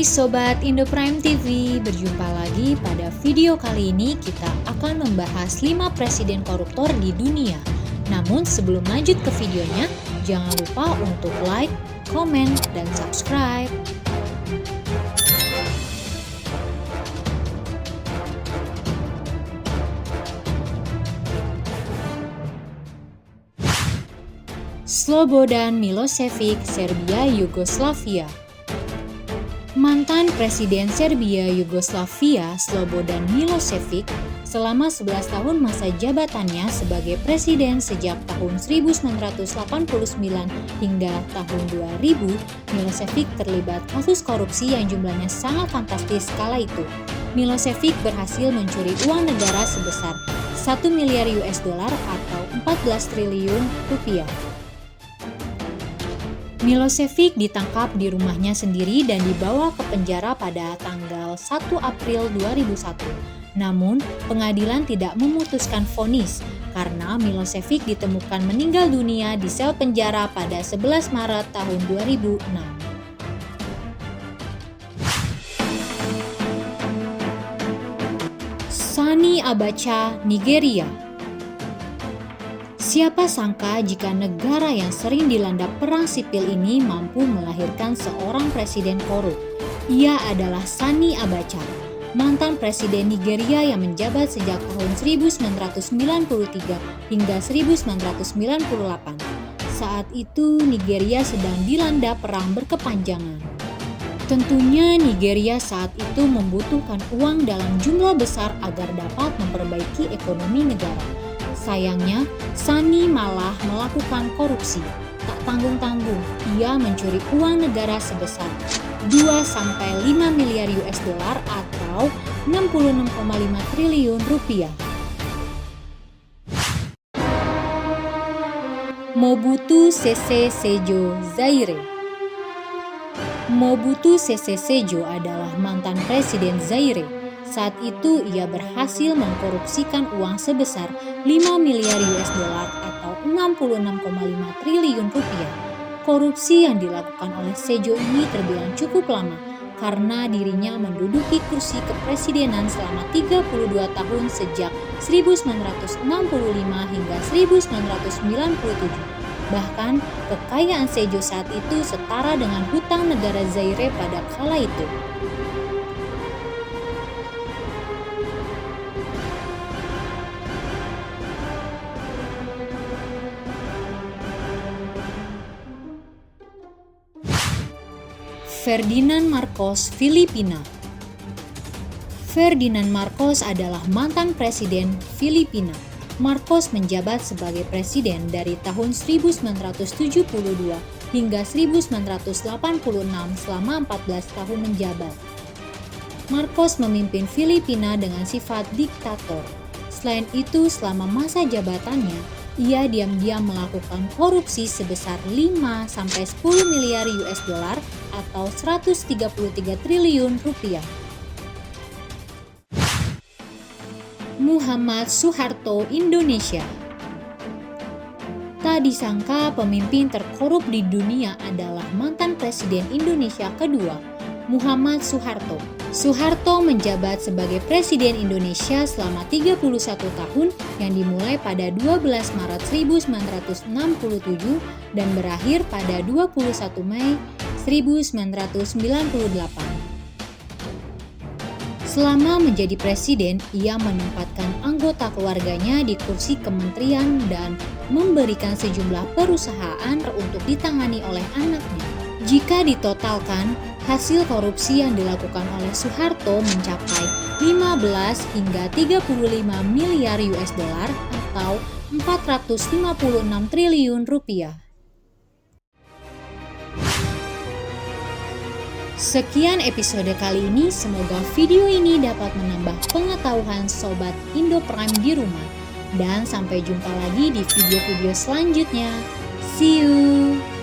Sobat Indo Prime TV, berjumpa lagi pada video kali ini kita akan membahas 5 presiden koruptor di dunia. Namun sebelum lanjut ke videonya, jangan lupa untuk like, komen, dan subscribe. Slobodan Milošević, Serbia Yugoslavia. Mantan Presiden Serbia Yugoslavia Slobodan Milošević selama 11 tahun masa jabatannya sebagai presiden sejak tahun 1989 hingga tahun 2000, Milošević terlibat kasus korupsi yang jumlahnya sangat fantastis kala itu. Milošević berhasil mencuri uang negara sebesar 1 miliar US dollar atau 14 triliun rupiah. Milošević ditangkap di rumahnya sendiri dan dibawa ke penjara pada tanggal 1 April 2001. Namun, pengadilan tidak memutuskan vonis karena Milošević ditemukan meninggal dunia di sel penjara pada 11 Maret tahun 2006. Sani Abacha, Nigeria. Siapa sangka jika negara yang sering dilanda perang sipil ini mampu melahirkan seorang presiden korup. Ia adalah Sani Abacha, mantan presiden Nigeria yang menjabat sejak tahun 1993 hingga 1998. Saat itu Nigeria sedang dilanda perang berkepanjangan. Tentunya Nigeria saat itu membutuhkan uang dalam jumlah besar agar dapat memperbaiki ekonomi negara. Sayangnya, Sani malah melakukan korupsi. Tak tanggung-tanggung, ia mencuri uang negara sebesar 2-5 miliar US dollar atau 66,5 triliun rupiah. Mobutu Sese Seko, Zaire. Mobutu Sese Seko adalah mantan presiden Zaire. Saat itu ia berhasil mengkorupsikan uang sebesar 5 miliar US dollar atau 66,5 triliun rupiah. Korupsi yang dilakukan oleh Seko ini terbilang cukup lama karena dirinya menduduki kursi kepresidenan selama 32 tahun sejak 1965 hingga 1997. Bahkan kekayaan Seko saat itu setara dengan hutang negara Zaire pada kala itu. Ferdinand Marcos, Filipina. Ferdinand Marcos adalah mantan presiden Filipina. Marcos menjabat sebagai presiden dari tahun 1972 hingga 1986 selama 14 tahun menjabat. Marcos memimpin Filipina dengan sifat diktator. Selain itu, selama masa jabatannya, ia diam-diam melakukan korupsi sebesar 5-10 miliar US dollar atau 133 triliun rupiah. Muhammad Soeharto, Indonesia. Tak disangka pemimpin terkorup di dunia adalah mantan presiden Indonesia kedua, Muhammad Soeharto. Soeharto menjabat sebagai Presiden Indonesia selama 31 tahun yang dimulai pada 12 Maret 1967 dan berakhir pada 21 Mei 1998. Selama menjadi presiden, ia menempatkan anggota keluarganya di kursi kementerian dan memberikan sejumlah perusahaan untuk ditangani oleh anaknya. Jika ditotalkan, hasil korupsi yang dilakukan oleh Soeharto mencapai 15 hingga 35 miliar US dollar atau 456 triliun rupiah. Sekian episode kali ini, semoga video ini dapat menambah pengetahuan Sobat Indo Prime di rumah. Dan sampai jumpa lagi di video-video selanjutnya. See you!